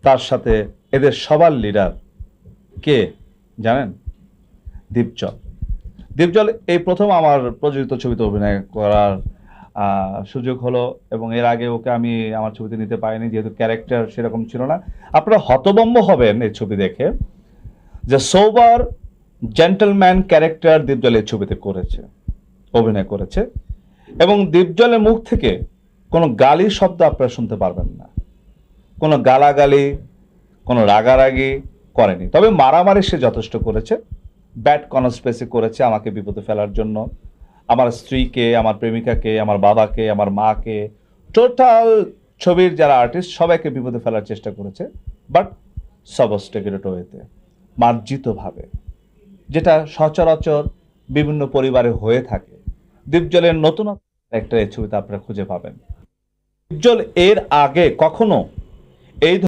তার সাথে এদের সবার লিডার কে জানেন? দীপজল। দীপজল এই প্রথম আমার প্রযোজিত ছবিতে অভিনয় করার সুযোগ হলো, এবং এর আগে ওকে আমি আমার ছবিতে নিতে পারিনি যেহেতু ক্যারেক্টার সেরকম ছিল না। আপনারা হতভম্ব হবেন এই ছবি দেখে যে সোবার জেন্টলম্যান ক্যারেক্টার দীপজল এই ছবিতে করেছে, অভিনয় করেছে, এবং দীপজলের মুখ থেকে কোনো গালির শব্দ আপনারা শুনতে পারবেন না, কোনো গালাগালি, কোনো রাগারাগি করেনি। তবে মারামারি সে যথেষ্ট করেছে, ব্যাড কনস্পেসি করেছে আমাকে বিপদে ফেলার জন্য, আমার স্ত্রীকে, আমার প্রেমিকাকে, আমার বাবাকে, আমার মাকে, টোটাল ছবির যারা আর্টিস্ট সবাইকে বিপদে ফেলার চেষ্টা করেছে, বাট সবস্টেকেটেড ওয়েতে, মার্জিতভাবে, যেটা সচরাচর বিভিন্ন পরিবারে হয়ে থাকে। দীপজলের নতুন একটা এই ছবিতে আপনারা খুঁজে পাবেন। দীপজল এর আগে কখনো এই